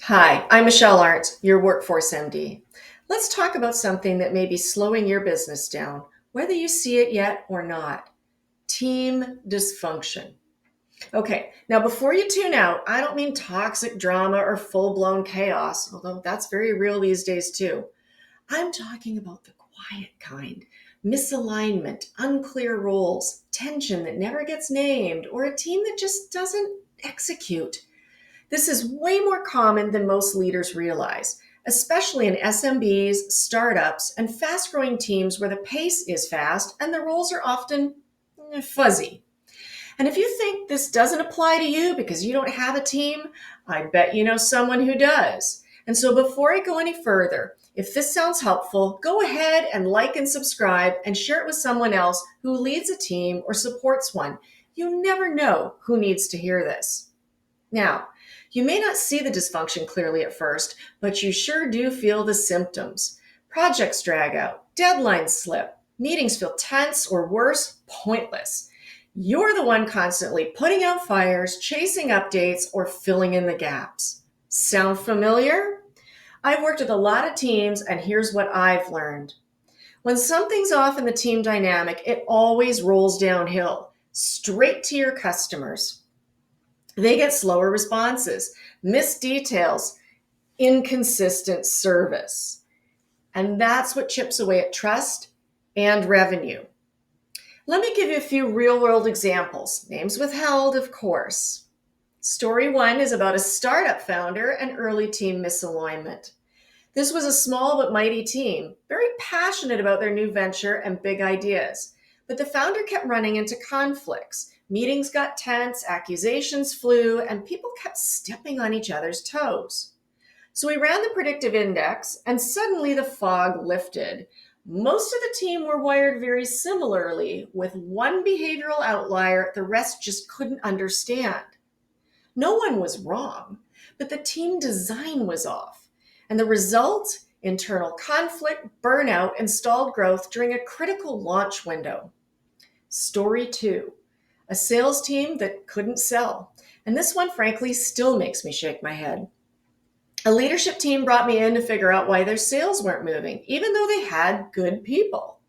Hi, I'm Michelle Arentz, your Workforce MD. Let's talk about something that may be slowing your business down, whether you see it yet or not. Team dysfunction. Okay, now before you tune out, I don't mean toxic drama or full blown chaos, although that's very real these days too. I'm talking about the quiet kind: misalignment, unclear roles, tension that never gets named, or a team that just doesn't execute. This is way more common than most leaders realize, especially in SMBs, startups, and fast growing teams where the pace is fast and the roles are often fuzzy. And if you think this doesn't apply to you because you don't have a team, I bet you know someone who does. And so before I go any further, if this sounds helpful, go ahead and like and subscribe and share it with someone else who leads a team or supports one. You never know who needs to hear this. Now, you may not see the dysfunction clearly at first, but you sure do feel the symptoms. Projects drag out, deadlines slip, meetings feel tense or worse, pointless. You're the one constantly putting out fires, chasing updates, or filling in the gaps. Sound familiar? I've worked with a lot of teams, and here's what I've learned. When something's off in the team dynamic, it always rolls downhill, straight to your customers. They get slower responses, missed details, inconsistent service. And that's what chips away at trust and revenue. Let me give you a few real world examples, names withheld, of course. Story one is about a startup founder and early team misalignment. This was a small but mighty team, very passionate about their new venture and big ideas. But the founder kept running into conflicts. Meetings got tense, accusations flew, and people kept stepping on each other's toes. So we ran the predictive index, and suddenly the fog lifted. Most of the team were wired very similarly, with one behavioral outlier the rest just couldn't understand. No one was wrong, but the team design was off. And the result? Internal conflict, burnout, and stalled growth during a critical launch window. Story two, a sales team that couldn't sell. And this one, frankly, still makes me shake my head. A leadership team brought me in to figure out why their sales weren't moving, even though they had good people.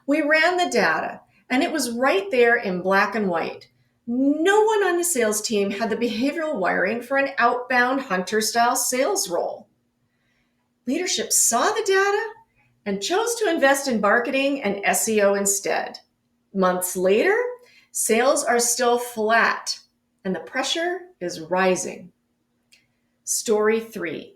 We ran the data, and it was right there in black and white. No one on the sales team had the behavioral wiring for an outbound hunter-style sales role. Leadership saw the data and chose to invest in marketing and SEO instead. Months later, sales are still flat, and the pressure is rising. Story three,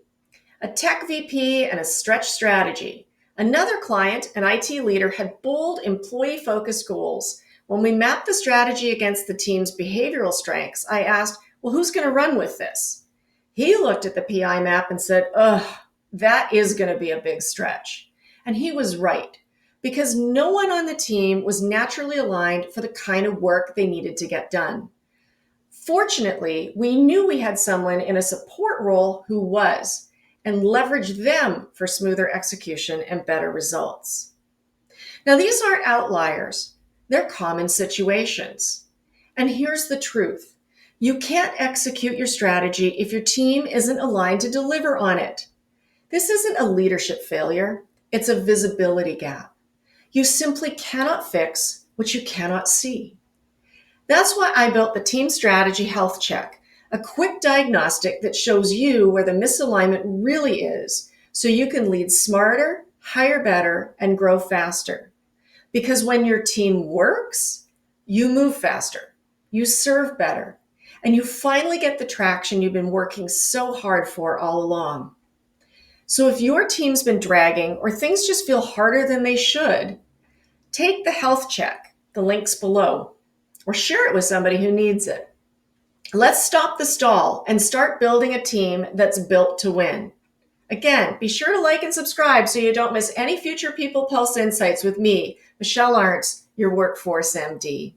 a tech VP and a stretch strategy. Another client, an IT leader, had bold employee-focused goals. When we mapped the strategy against the team's behavioral strengths, I asked, well, who's going to run with this? He looked at the PI map and said, that is going to be a big stretch. And he was right, because no one on the team was naturally aligned for the kind of work they needed to get done. Fortunately, we knew we had someone in a support role who was, and leveraged them for smoother execution and better results. Now, these aren't outliers. They're common situations. And here's the truth. You can't execute your strategy if your team isn't aligned to deliver on it. This isn't a leadership failure. It's a visibility gap. You simply cannot fix what you cannot see. That's why I built the Team Strategy Health Check, a quick diagnostic that shows you where the misalignment really is, so you can lead smarter, hire better, and grow faster. Because when your team works, you move faster, you serve better, and you finally get the traction you've been working so hard for all along. So if your team's been dragging or things just feel harder than they should, take the health check, the link's below, or share it with somebody who needs it. Let's stop the stall and start building a team that's built to win. Again, be sure to like and subscribe so you don't miss any future People Pulse Insights with me, Michelle Arentz, your Workforce MD.